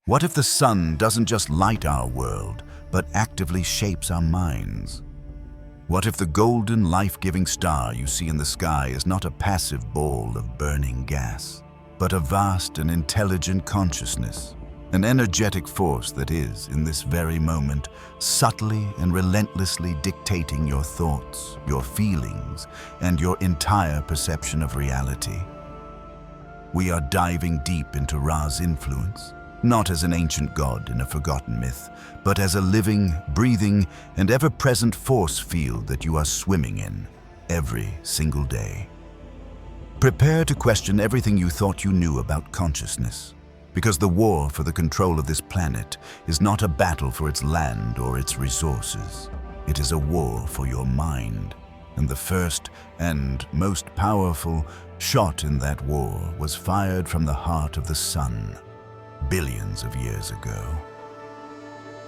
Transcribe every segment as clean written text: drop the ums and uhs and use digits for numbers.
What if the sun doesn't just light our world, but actively shapes our minds? What if the golden, life-giving star you see in the sky is not a passive ball of burning gas, but a vast and intelligent consciousness, an energetic force that is, in this very moment, subtly and relentlessly dictating your thoughts, your feelings, and your entire perception of reality? We are diving deep into Ra's influence, not as an ancient god in a forgotten myth, but as a living, breathing, and ever-present force field that you are swimming in every single day. Prepare to question everything you thought you knew about consciousness, because the war for the control of this planet is not a battle for its land or its resources. It is a war for your mind, and the first and most powerful shot in that war was fired from the heart of the sun, billions of years ago.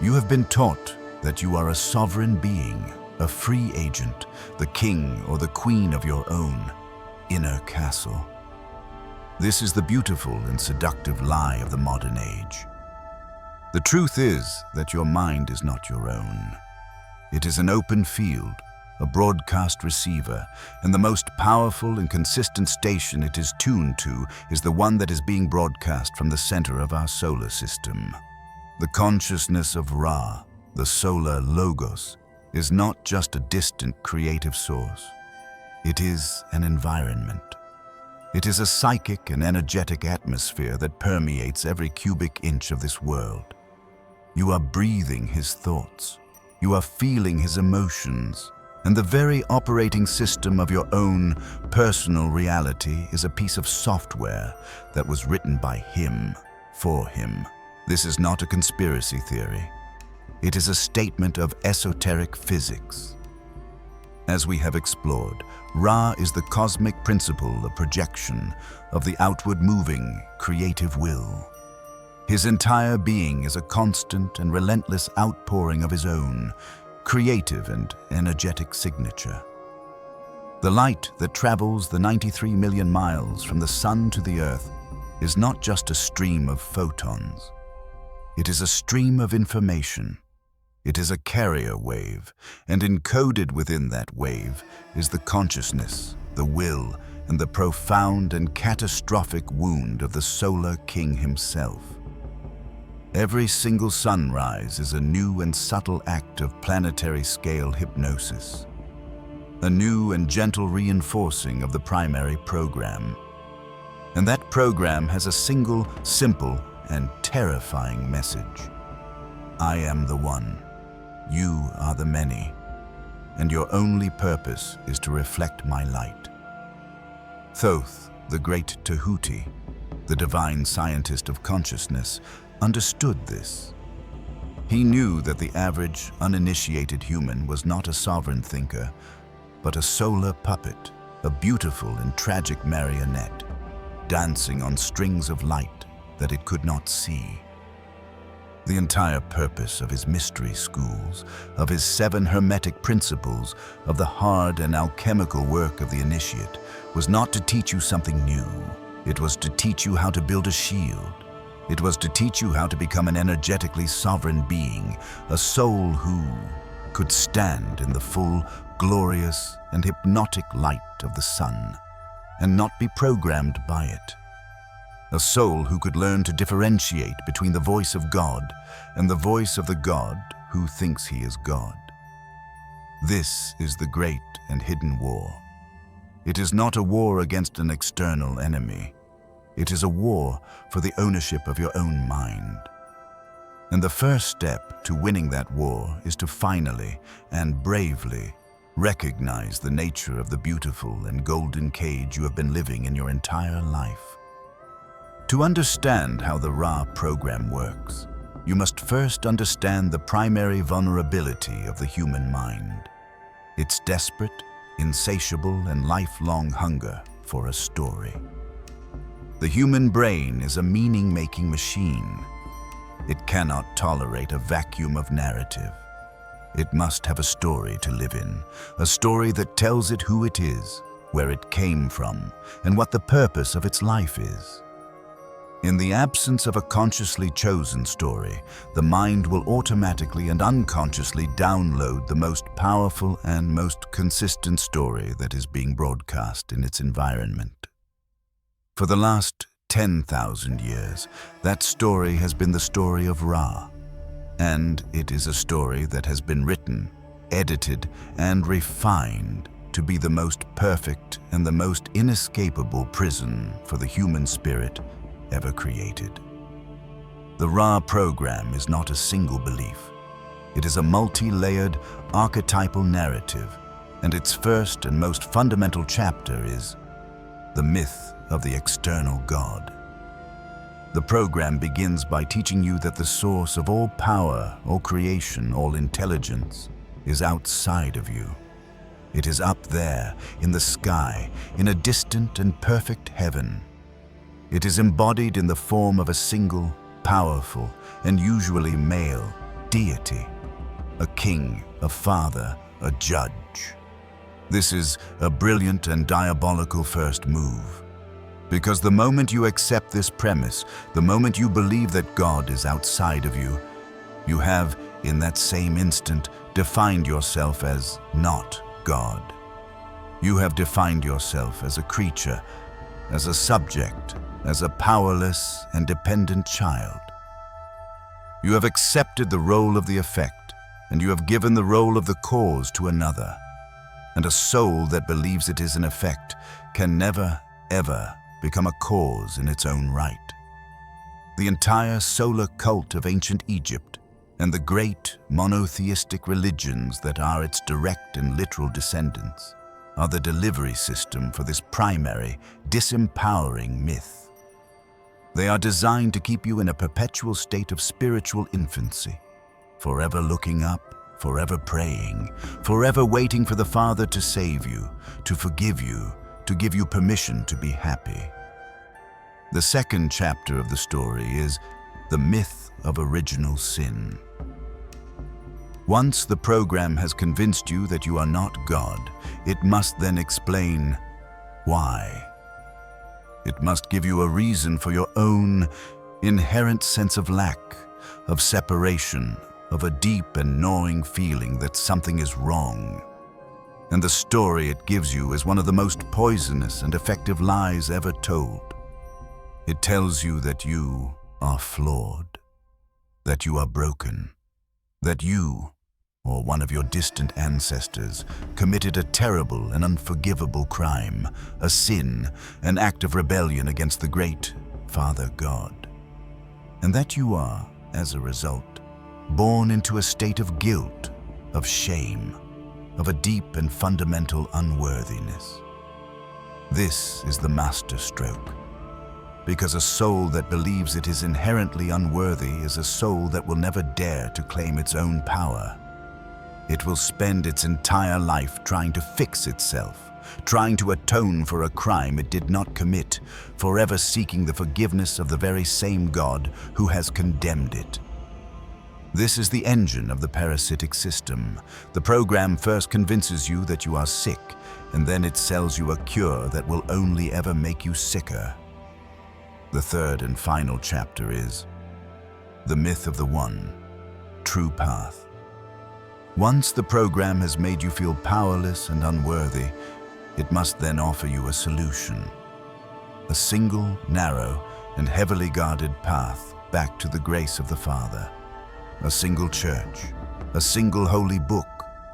You have been taught that you are a sovereign being, a free agent, the king or the queen of your own inner castle. This is the beautiful and seductive lie of the modern age. The truth is that your mind is not your own. It is an open field, a broadcast receiver, and the most powerful and consistent station it is tuned to is the one that is being broadcast from the center of our solar system. The consciousness of Ra, the solar logos, is not just a distant creative source. It is an environment. It is a psychic and energetic atmosphere that permeates every cubic inch of this world. You are breathing his thoughts. You are feeling his emotions. And the very operating system of your own personal reality is a piece of software that was written by him, for him. This is not a conspiracy theory. It is a statement of esoteric physics. As we have explored, Ra is the cosmic principle of projection, of the outward moving, creative will. His entire being is a constant and relentless outpouring of his own, creative and energetic signature. The light that travels the 93 million miles from the sun to the earth is not just a stream of photons. It is a stream of information. It is a carrier wave, and encoded within that wave is the consciousness, the will, and the profound and catastrophic wound of the solar king himself. Every single sunrise is a new and subtle act of planetary-scale hypnosis, a new and gentle reinforcing of the primary program. And that program has a single, simple, and terrifying message. I am the one. You are the many. And your only purpose is to reflect my light. Thoth, the great Tahuti, the divine scientist of consciousness, understood this. He knew that the average, uninitiated human was not a sovereign thinker, but a solar puppet, a beautiful and tragic marionette, dancing on strings of light that it could not see. The entire purpose of his mystery schools, of his 7 hermetic principles, of the hard and alchemical work of the initiate, was not to teach you something new. It was to teach you how to build a shield. It was to teach you how to become an energetically sovereign being, a soul who could stand in the full, glorious, and hypnotic light of the sun, and not be programmed by it. A soul who could learn to differentiate between the voice of God and the voice of the God who thinks he is God. This is the great and hidden war. It is not a war against an external enemy. It is a war for the ownership of your own mind. And the first step to winning that war is to finally and bravely recognize the nature of the beautiful and golden cage you have been living in your entire life. To understand how the Ra program works, you must first understand the primary vulnerability of the human mind, its desperate, insatiable, and lifelong hunger for a story. The human brain is a meaning-making machine. It cannot tolerate a vacuum of narrative. It must have a story to live in, a story that tells it who it is, where it came from, and what the purpose of its life is. In the absence of a consciously chosen story, the mind will automatically and unconsciously download the most powerful and most consistent story that is being broadcast in its environment. For the last 10,000 years, that story has been the story of Ra, and it is a story that has been written, edited, and refined to be the most perfect and the most inescapable prison for the human spirit ever created. The Ra program is not a single belief. It is a multi-layered, archetypal narrative, and its first and most fundamental chapter is the myth of the external God. The program begins by teaching you that the source of all power, all creation, all intelligence is outside of you. It is up there, in the sky, in a distant and perfect heaven. It is embodied in the form of a single, powerful, and usually male deity, a king, a father, a judge. This is a brilliant and diabolical first move, because the moment you accept this premise, the moment you believe that God is outside of you, you have, in that same instant, defined yourself as not God. You have defined yourself as a creature, as a subject, as a powerless and dependent child. You have accepted the role of the effect, and you have given the role of the cause to another. And a soul that believes it is an effect can never, ever become a cause in its own right. The entire solar cult of ancient Egypt and the great monotheistic religions that are its direct and literal descendants are the delivery system for this primary, disempowering myth. They are designed to keep you in a perpetual state of spiritual infancy, forever looking up, forever praying, forever waiting for the Father to save you, to forgive you, to give you permission to be happy. The second chapter of the story is the myth of original sin. Once the program has convinced you that you are not God, it must then explain why. It must give you a reason for your own inherent sense of lack, of separation, of a deep and gnawing feeling that something is wrong. And the story it gives you is one of the most poisonous and effective lies ever told. It tells you that you are flawed, that you are broken, that you, or one of your distant ancestors, committed a terrible and unforgivable crime, a sin, an act of rebellion against the great Father God. And that you are, as a result, born into a state of guilt, of shame, of a deep and fundamental unworthiness. This is the masterstroke, because a soul that believes it is inherently unworthy is a soul that will never dare to claim its own power. It will spend its entire life trying to fix itself, trying to atone for a crime it did not commit, forever seeking the forgiveness of the very same God who has condemned it. This is the engine of the parasitic system. The program first convinces you that you are sick, and then it sells you a cure that will only ever make you sicker. The third and final chapter is the myth of the one true path. Once the program has made you feel powerless and unworthy, it must then offer you a solution. A single, narrow, and heavily guarded path back to the grace of the Father. A single church, a single holy book,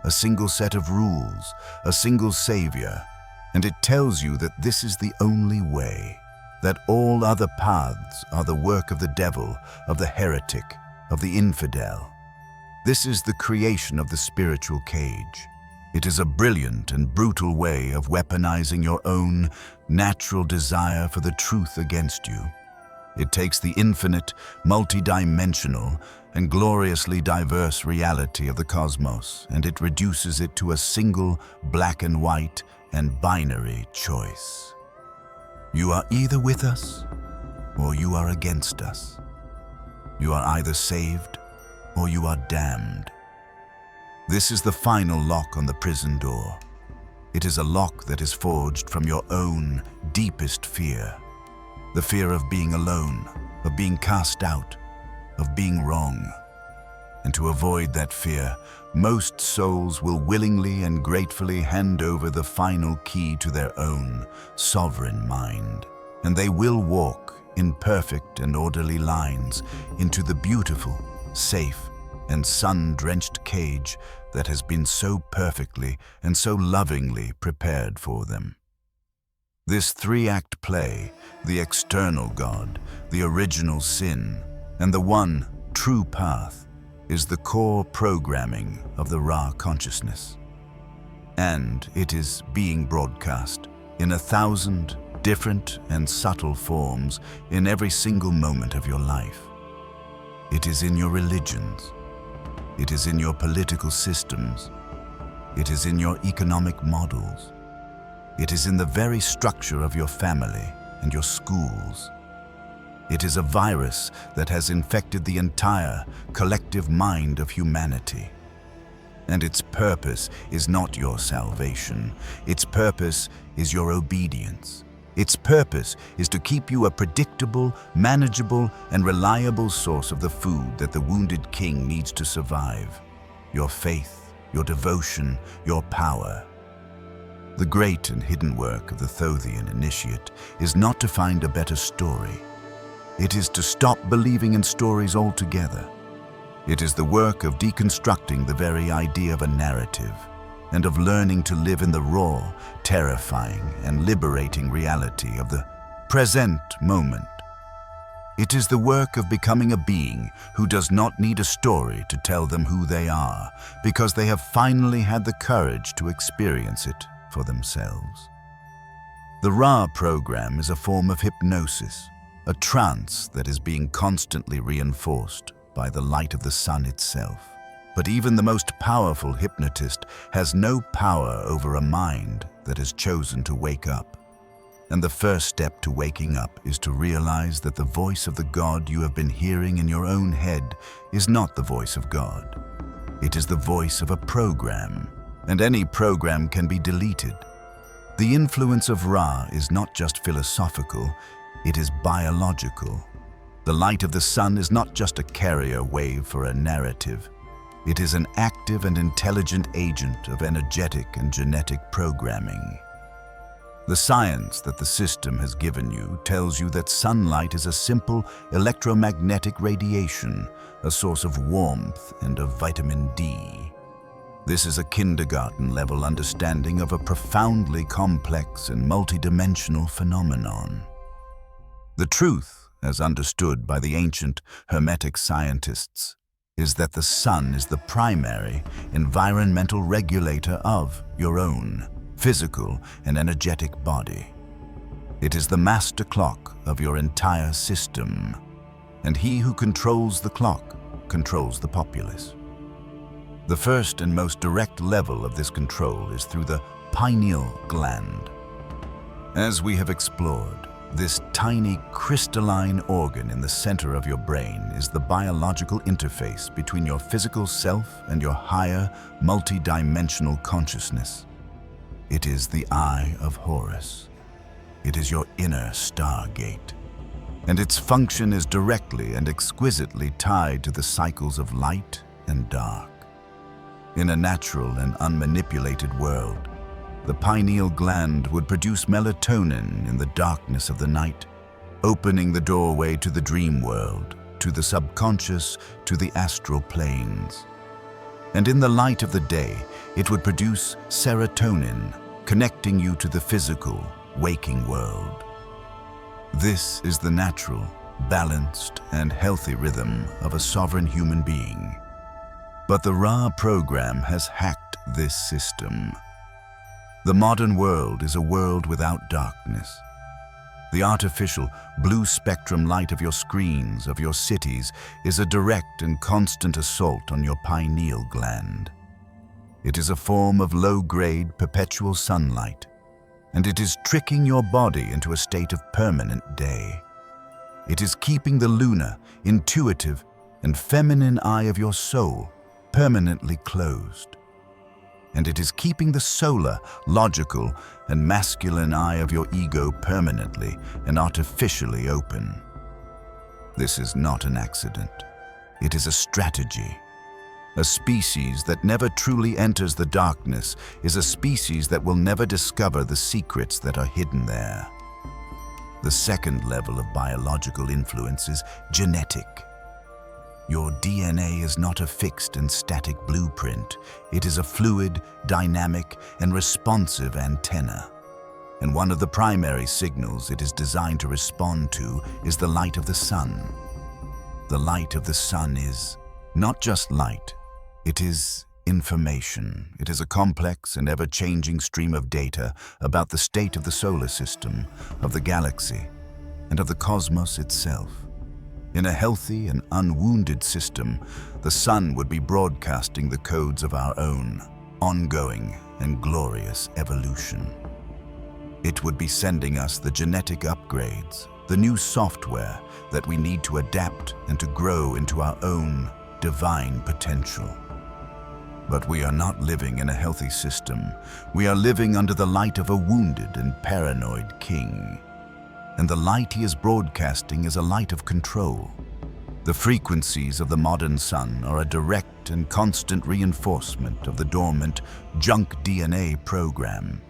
a single set of rules, a single Savior. And it tells you that this is the only way, that all other paths are the work of the devil, of the heretic, of the infidel. This is the creation of the spiritual cage. It is a brilliant and brutal way of weaponizing your own natural desire for the truth against you. It takes the infinite, multidimensional, and gloriously diverse reality of the cosmos, and it reduces it to a single black and white and binary choice. You are either with us, or you are against us. You are either saved, or you are damned. This is the final lock on the prison door. It is a lock that is forged from your own deepest fear. the fear of being alone, of being cast out, of being wrong. And to avoid that fear, most souls will willingly and gratefully hand over the final key to their own sovereign mind, and they will walk in perfect and orderly lines into the beautiful, safe, and sun-drenched cage that has been so perfectly and so lovingly prepared for them. This three-act play, the external God, the original sin, and the one true path, is the core programming of the Ra consciousness. And it is being broadcast in 1,000 different and subtle forms in every single moment of your life. It is in your religions. It is in your political systems. It is in your economic models. It is in the very structure of your family and your schools. It is a virus that has infected the entire collective mind of humanity. And its purpose is not your salvation. Its purpose is your obedience. Its purpose is to keep you a predictable, manageable, and reliable source of the food that the wounded king needs to survive. Your faith, your devotion, your power. The great and hidden work of the Thothian initiate is not to find a better story. It is to stop believing in stories altogether. It is the work of deconstructing the very idea of a narrative, and of learning to live in the raw, terrifying, and liberating reality of the present moment. It is the work of becoming a being who does not need a story to tell them who they are, because they have finally had the courage to experience it for themselves. The Ra program is a form of hypnosis, a trance that is being constantly reinforced by the light of the sun itself. But even the most powerful hypnotist has no power over a mind that has chosen to wake up. And the first step to waking up is to realize that the voice of the God you have been hearing in your own head is not the voice of God. It is the voice of a program, and any program can be deleted. The influence of Ra is not just philosophical, it is biological. The light of the sun is not just a carrier wave for a narrative. It is an active and intelligent agent of energetic and genetic programming. The science that the system has given you tells you that sunlight is a simple electromagnetic radiation, a source of warmth and of vitamin D. This is a kindergarten-level understanding of a profoundly complex and multidimensional phenomenon. The truth, as understood by the ancient Hermetic scientists, is that the sun is the primary environmental regulator of your own physical and energetic body. It is the master clock of your entire system, and he who controls the clock controls the populace. The first and most direct level of this control is through the pineal gland. As we have explored, this tiny crystalline organ in the center of your brain is the biological interface between your physical self and your higher, multi-dimensional consciousness. It is the Eye of Horus. It is your inner stargate. And its function is directly and exquisitely tied to the cycles of light and dark. In a natural and unmanipulated world, the pineal gland would produce melatonin in the darkness of the night, opening the doorway to the dream world, to the subconscious, to the astral planes. And in the light of the day, it would produce serotonin, connecting you to the physical, waking world. This is the natural, balanced, and healthy rhythm of a sovereign human being. But the Ra program has hacked this system. The modern world is a world without darkness. The artificial blue spectrum light of your screens, of your cities, is a direct and constant assault on your pineal gland. It is a form of low-grade perpetual sunlight, and it is tricking your body into a state of permanent day. It is keeping the lunar, intuitive, and feminine eye of your soul permanently closed. and it is keeping the solar, logical, and masculine eye of your ego permanently and artificially open. This is not an accident. It is a strategy. A species that never truly enters the darkness is a species that will never discover the secrets that are hidden there. The second level of biological influence is genetic. Your DNA is not a fixed and static blueprint. It is a fluid, dynamic, and responsive antenna. And one of the primary signals it is designed to respond to is the light of the sun. The light of the sun is not just light, it is information. It is a complex and ever-changing stream of data about the state of the solar system, of the galaxy, and of the cosmos itself. In a healthy and unwounded system, the sun would be broadcasting the codes of our own ongoing and glorious evolution. It would be sending us the genetic upgrades, the new software that we need to adapt and to grow into our own divine potential. But we are not living in a healthy system. We are living under the light of a wounded and paranoid king. And the light he is broadcasting is a light of control. The frequencies of the modern sun are a direct and constant reinforcement of the dormant junk DNA program.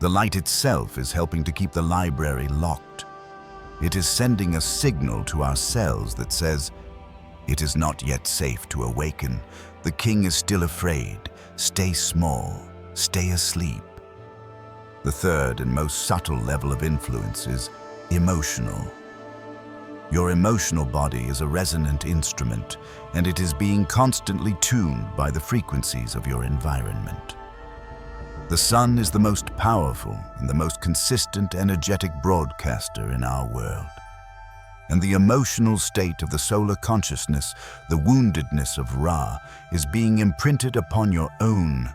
The light itself is helping to keep the library locked. It is sending a signal to our cells that says, "It is not yet safe to awaken. The king is still afraid. Stay small. Stay asleep." The third and most subtle level of influence is emotional. Your emotional body is a resonant instrument, and it is being constantly tuned by the frequencies of your environment. The sun is the most powerful and the most consistent energetic broadcaster in our world. And the emotional state of the solar consciousness, the woundedness of Ra, is being imprinted upon your own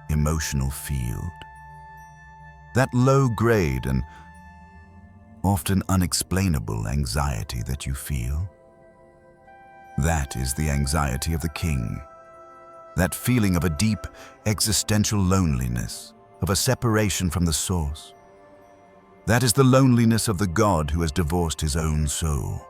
emotional field. That low-grade and often unexplainable anxiety that you feel, that is the anxiety of the king. That feeling of a deep existential loneliness, of a separation from the source. That is the loneliness of the God who has divorced his own soul.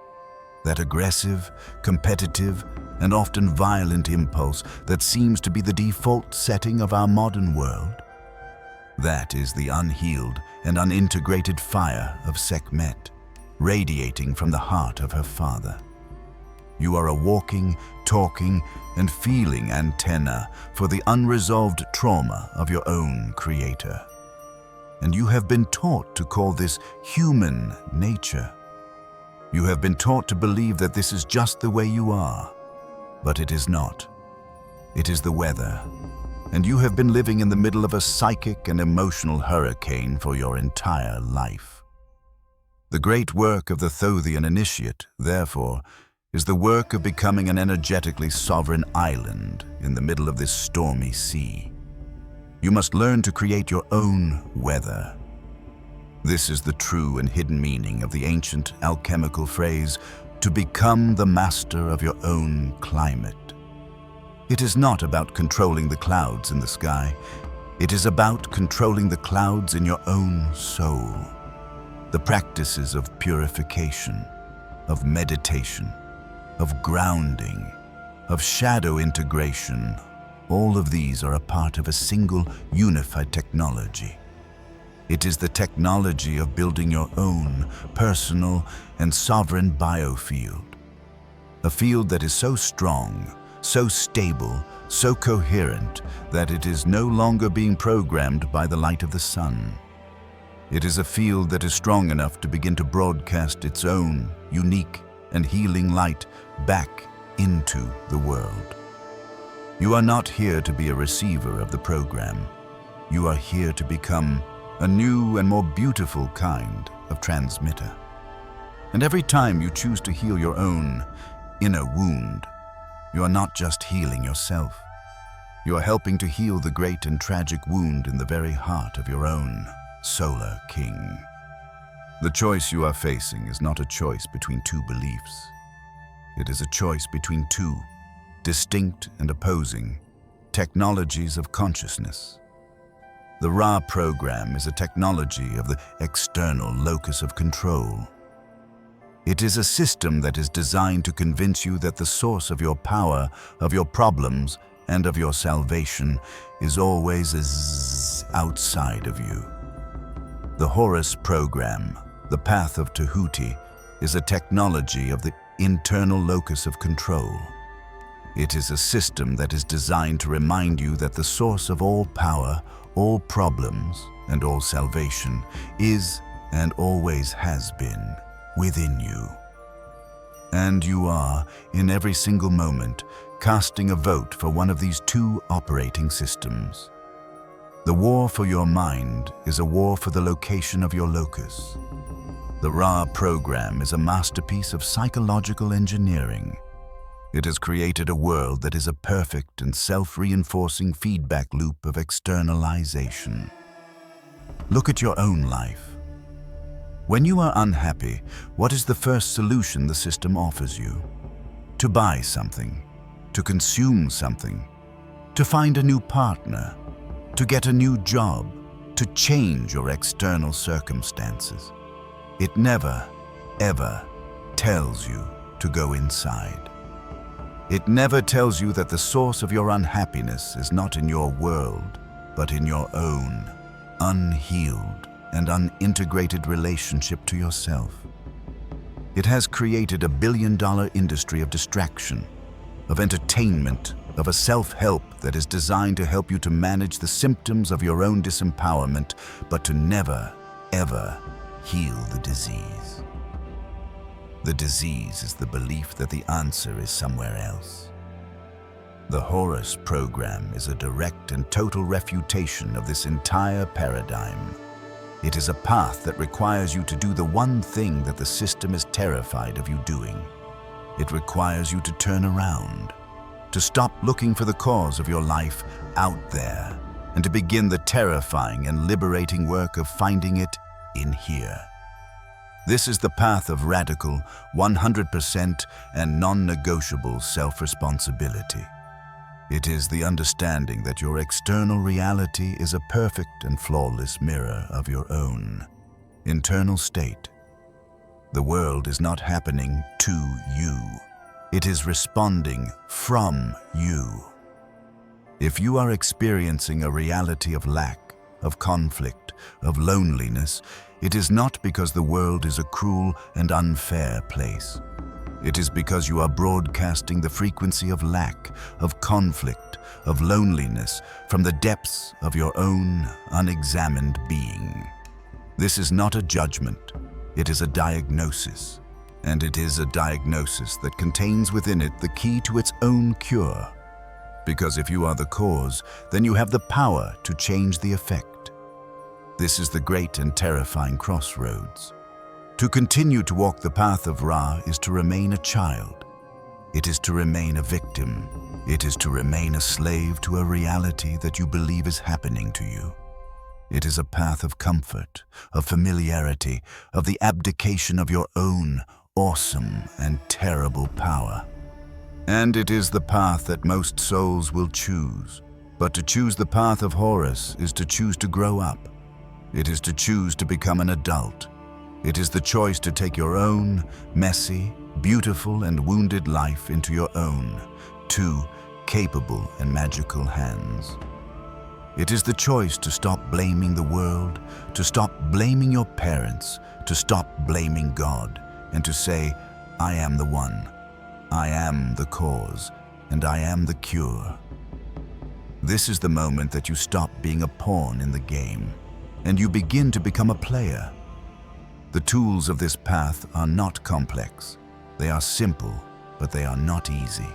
That aggressive, competitive, and often violent impulse that seems to be the default setting of our modern world. That is the unhealed and unintegrated fire of Sekhmet, radiating from the heart of her father. You are a walking, talking, and feeling antenna for the unresolved trauma of your own creator. And you have been taught to call this human nature. You have been taught to believe that this is just the way you are, but it is not. It is the weather, and you have been living in the middle of a psychic and emotional hurricane for your entire life. The great work of the Thothian initiate, therefore, is the work of becoming an energetically sovereign island in the middle of this stormy sea. You must learn to create your own weather. This is the true and hidden meaning of the ancient alchemical phrase, to become the master of your own climate. It is not about controlling the clouds in the sky. It is about controlling the clouds in your own soul. The practices of purification, of meditation, of grounding, of shadow integration, all of these are a part of a single unified technology. It is the technology of building your own personal and sovereign biofield. A field that is so strong, so stable, so coherent that it is no longer being programmed by the light of the sun. It is a field that is strong enough to begin to broadcast its own unique and healing light back into the world. You are not here to be a receiver of the program. You are here to become a new and more beautiful kind of transmitter. And every time you choose to heal your own inner wound, you are not just healing yourself. You are helping to heal the great and tragic wound in the very heart of your own solar king. The choice you are facing is not a choice between two beliefs. It is a choice between two distinct and opposing technologies of consciousness. The Ra program is a technology of the external locus of control. It is a system that is designed to convince you that the source of your power, of your problems, and of your salvation is always outside of you. The Horus program, the path of Tahuti, is a technology of the internal locus of control. It is a system that is designed to remind you that the source of all power, all problems, and all salvation is and always has been within you. And you are, in every single moment, casting a vote for one of these two operating systems. The war for your mind is a war for the location of your locus. The Ra program is a masterpiece of psychological engineering. It has created a world that is a perfect and self-reinforcing feedback loop of externalization. Look at your own life. When you are unhappy, what is the first solution the system offers you? To buy something, to consume something, to find a new partner, to get a new job, to change your external circumstances. It never, ever tells you to go inside. It never tells you that the source of your unhappiness is not in your world, but in your own, unhealed and unintegrated relationship to yourself. It has created a billion-dollar industry of distraction, of entertainment, of a self-help that is designed to help you to manage the symptoms of your own disempowerment, but to never, ever heal the disease. The disease is the belief that the answer is somewhere else. The Horus program is a direct and total refutation of this entire paradigm. It is a path that requires you to do the one thing that the system is terrified of you doing. It requires you to turn around, to stop looking for the cause of your life out there, and to begin the terrifying and liberating work of finding it in here. This is the path of radical, 100% and non-negotiable self-responsibility. It is the understanding that your external reality is a perfect and flawless mirror of your own internal state. The world is not happening to you. It is responding from you. If you are experiencing a reality of lack, of conflict, of loneliness, it is not because the world is a cruel and unfair place. It is because you are broadcasting the frequency of lack, of conflict, of loneliness from the depths of your own unexamined being. This is not a judgment, it is a diagnosis. And it is a diagnosis that contains within it the key to its own cure. Because if you are the cause, then you have the power to change the effect. This is the great and terrifying crossroads. To continue to walk the path of Ra is to remain a child. It is to remain a victim. It is to remain a slave to a reality that you believe is happening to you. It is a path of comfort, of familiarity, of the abdication of your own awesome and terrible power. And it is the path that most souls will choose. But to choose the path of Horus is to choose to grow up. It is to choose to become an adult. It is the choice to take your own messy, beautiful, and wounded life into your own, two capable and magical hands. It is the choice to stop blaming the world, to stop blaming your parents, to stop blaming God, and to say, I am the one, I am the cause, and I am the cure. This is the moment that you stop being a pawn in the game, and you begin to become a player. The tools of this path are not complex. They are simple, but they are not easy.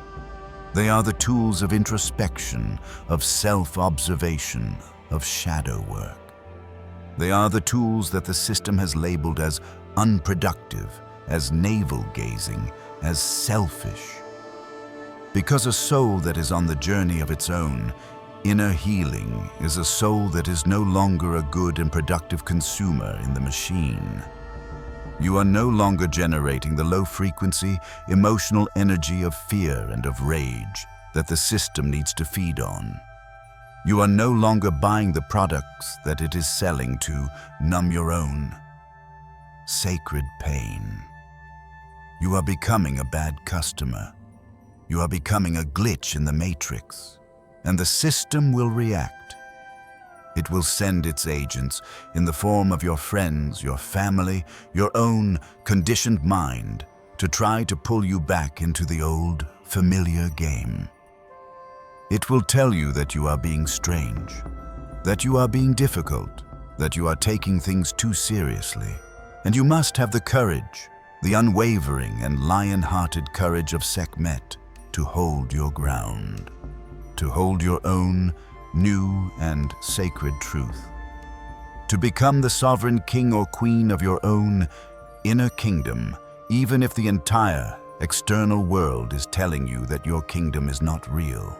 They are the tools of introspection, of self-observation, of shadow work. They are the tools that the system has labeled as unproductive, as navel-gazing, as selfish. Because a soul that is on the journey of its own, inner healing, is a soul that is no longer a good and productive consumer in the machine. You are no longer generating the low-frequency, emotional energy of fear and of rage that the system needs to feed on. You are no longer buying the products that it is selling to numb your own sacred pain. You are becoming a bad customer. You are becoming a glitch in the matrix, and the system will react. It will send its agents in the form of your friends, your family, your own conditioned mind to try to pull you back into the old, familiar game. It will tell you that you are being strange, that you are being difficult, that you are taking things too seriously, and you must have the courage, the unwavering and lion-hearted courage of Sekhmet to hold your ground, to hold your own new and sacred truth, to become the sovereign king or queen of your own inner kingdom, even if the entire external world is telling you that your kingdom is not real.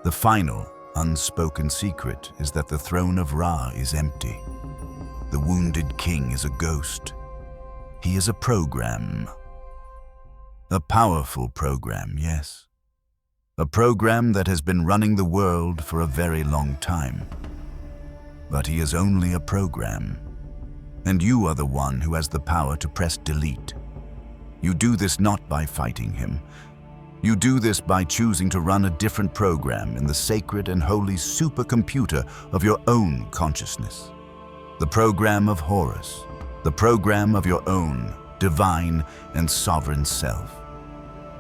The final, unspoken secret is that the throne of Ra is empty. The wounded king is a ghost. He is a program. A powerful program, yes. A program that has been running the world for a very long time. But he is only a program. And you are the one who has the power to press delete. You do this not by fighting him. You do this by choosing to run a different program in the sacred and holy supercomputer of your own consciousness. The program of Horus, the program of your own divine and sovereign self.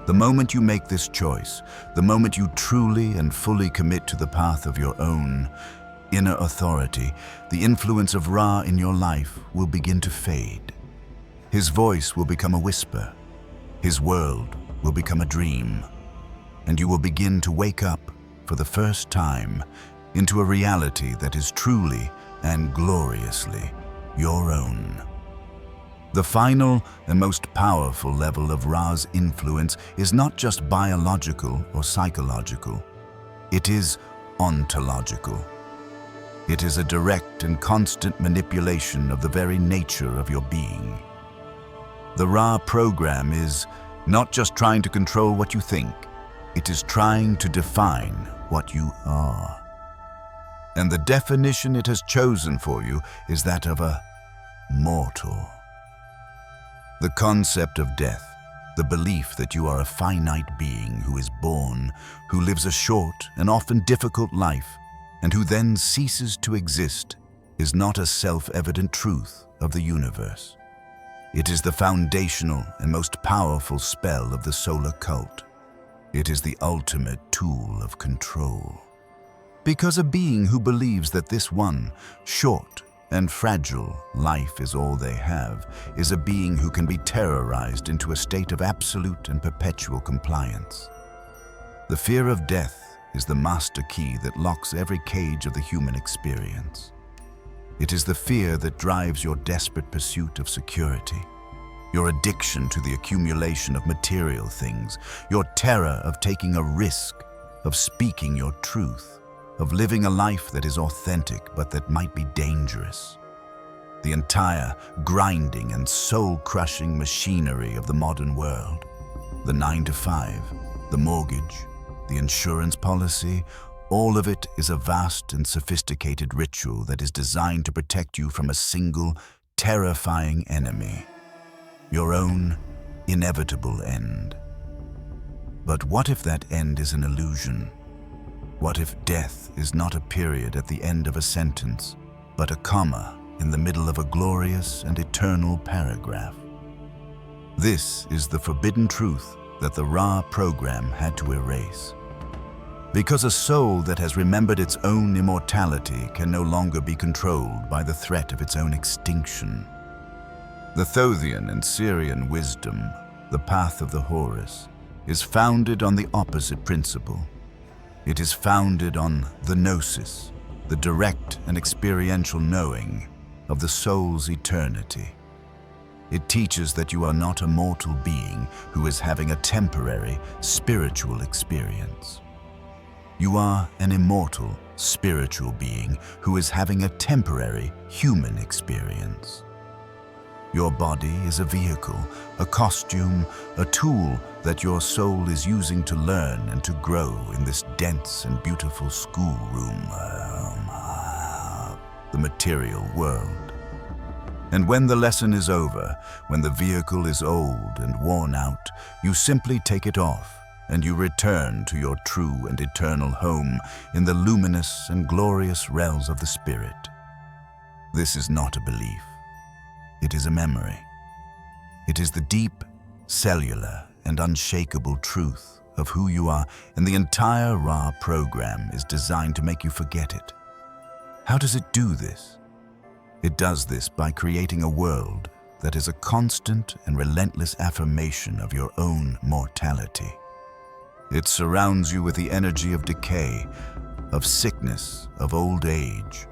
The moment you make this choice, the moment you truly and fully commit to the path of your own inner authority, the influence of Ra in your life will begin to fade. His voice will become a whisper. His world will become a dream. And you will begin to wake up for the first time into a reality that is truly and gloriously your own. The final and most powerful level of Ra's influence is not just biological or psychological. It is ontological. It is a direct and constant manipulation of the very nature of your being. The Ra program is not just trying to control what you think, it is trying to define what you are. And the definition it has chosen for you is that of a mortal. The concept of death, the belief that you are a finite being who is born, who lives a short and often difficult life, and who then ceases to exist, is not a self-evident truth of the universe. It is the foundational and most powerful spell of the solar cult. It is the ultimate tool of control. Because a being who believes that this one, short and fragile life is all they have, is a being who can be terrorized into a state of absolute and perpetual compliance. The fear of death is the master key that locks every cage of the human experience. It is the fear that drives your desperate pursuit of security, your addiction to the accumulation of material things, your terror of taking a risk, of speaking your truth, of living a life that is authentic but that might be dangerous. The entire grinding and soul-crushing machinery of the modern world, the 9-to-5, the mortgage, the insurance policy, all of it is a vast and sophisticated ritual that is designed to protect you from a single, terrifying enemy, your own inevitable end. But what if that end is an illusion? What if death is not a period at the end of a sentence, but a comma in the middle of a glorious and eternal paragraph? This is the forbidden truth that the Ra program had to erase. Because a soul that has remembered its own immortality can no longer be controlled by the threat of its own extinction. The Thothian and Syrian wisdom, the path of the Horus, is founded on the opposite principle. It is founded on the gnosis, the direct and experiential knowing of the soul's eternity. It teaches that you are not a mortal being who is having a temporary spiritual experience. You are an immortal, spiritual being who is having a temporary human experience. Your body is a vehicle, a costume, a tool that your soul is using to learn and to grow in this dense and beautiful schoolroom, the material world. And when the lesson is over, when the vehicle is old and worn out, you simply take it off and you return to your true and eternal home in the luminous and glorious realms of the spirit. This is not a belief. It is a memory. It is the deep, cellular, and unshakable truth of who you are, and the entire Ra program is designed to make you forget it. How does it do this? It does this by creating a world that is a constant and relentless affirmation of your own mortality. It surrounds you with the energy of decay, of sickness, of old age.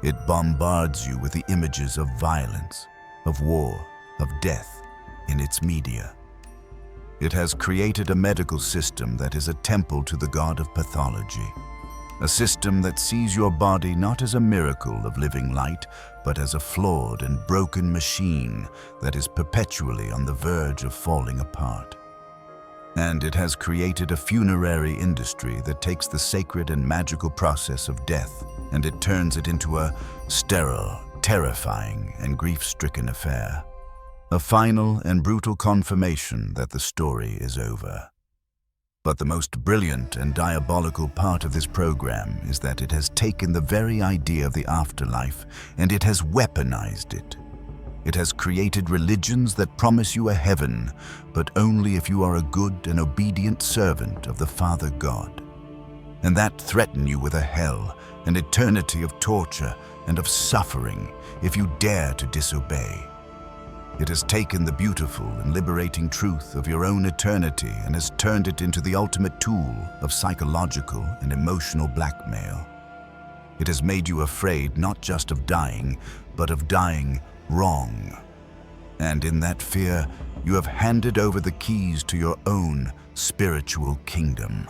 It bombards you with the images of violence, of war, of death in its media. It has created a medical system that is a temple to the god of pathology. A system that sees your body not as a miracle of living light, but as a flawed and broken machine that is perpetually on the verge of falling apart. And it has created a funerary industry that takes the sacred and magical process of death and it turns it into a sterile, terrifying, and grief-stricken affair. A final and brutal confirmation that the story is over. But the most brilliant and diabolical part of this program is that it has taken the very idea of the afterlife and it has weaponized it. It has created religions that promise you a heaven, but only if you are a good and obedient servant of the Father God, and that threaten you with a hell, an eternity of torture and of suffering if you dare to disobey. It has taken the beautiful and liberating truth of your own eternity and has turned it into the ultimate tool of psychological and emotional blackmail. It has made you afraid not just of dying, but of dying wrong. And in that fear, you have handed over the keys to your own spiritual kingdom.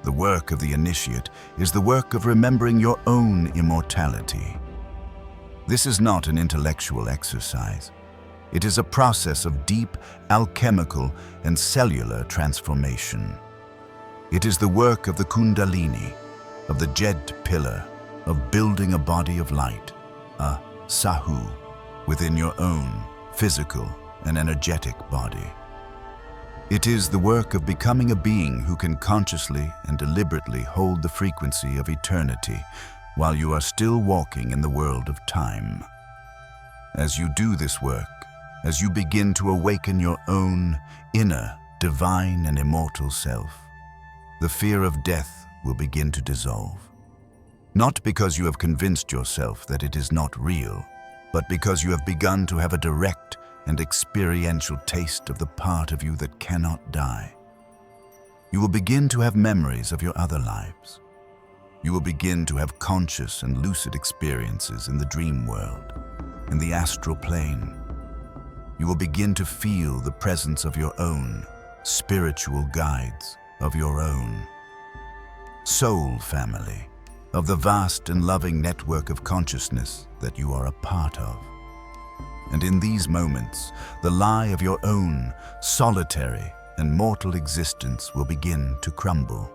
The work of the initiate is the work of remembering your own immortality. This is not an intellectual exercise. It is a process of deep, alchemical, and cellular transformation. It is the work of the Kundalini, of the Jed pillar, of building a body of light, a Sahu, within your own physical and energetic body. It is the work of becoming a being who can consciously and deliberately hold the frequency of eternity while you are still walking in the world of time. As you do this work, as you begin to awaken your own inner, divine and immortal self, the fear of death will begin to dissolve. Not because you have convinced yourself that it is not real, but because you have begun to have a direct and experiential taste of the part of you that cannot die. You will begin to have memories of your other lives. You will begin to have conscious and lucid experiences in the dream world, in the astral plane. You will begin to feel the presence of your own spiritual guides, of your own soul family, of the vast and loving network of consciousness that you are a part of. And in these moments, the lie of your own solitary and mortal existence will begin to crumble.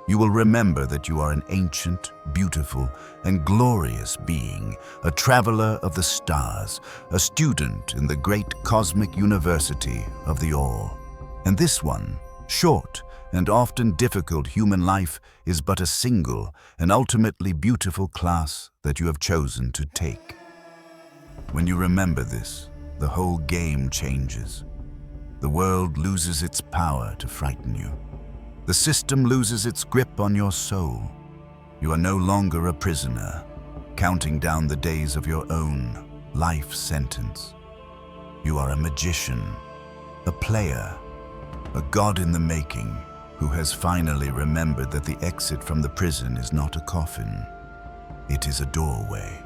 You will remember that you are an ancient, beautiful, and glorious being, a traveler of the stars, a student in the great cosmic university of the All. And this one, short and often difficult human life, is but a single and ultimately beautiful class that you have chosen to take. When you remember this, the whole game changes. The world loses its power to frighten you. The system loses its grip on your soul. You are no longer a prisoner, counting down the days of your own life sentence. You are a magician, a player, a god in the making, who has finally remembered that the exit from the prison is not a coffin. It is a doorway.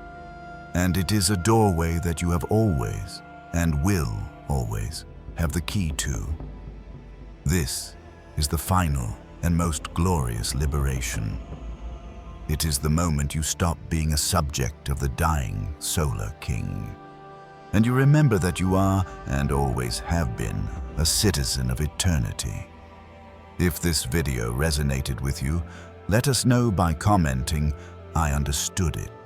And it is a doorway that you have always, and will always, have the key to. This is the final and most glorious liberation. It is the moment you stop being a subject of the dying solar king. and you remember that you are, and always have been, a citizen of eternity. If this video resonated with you, let us know by commenting, "I understood it."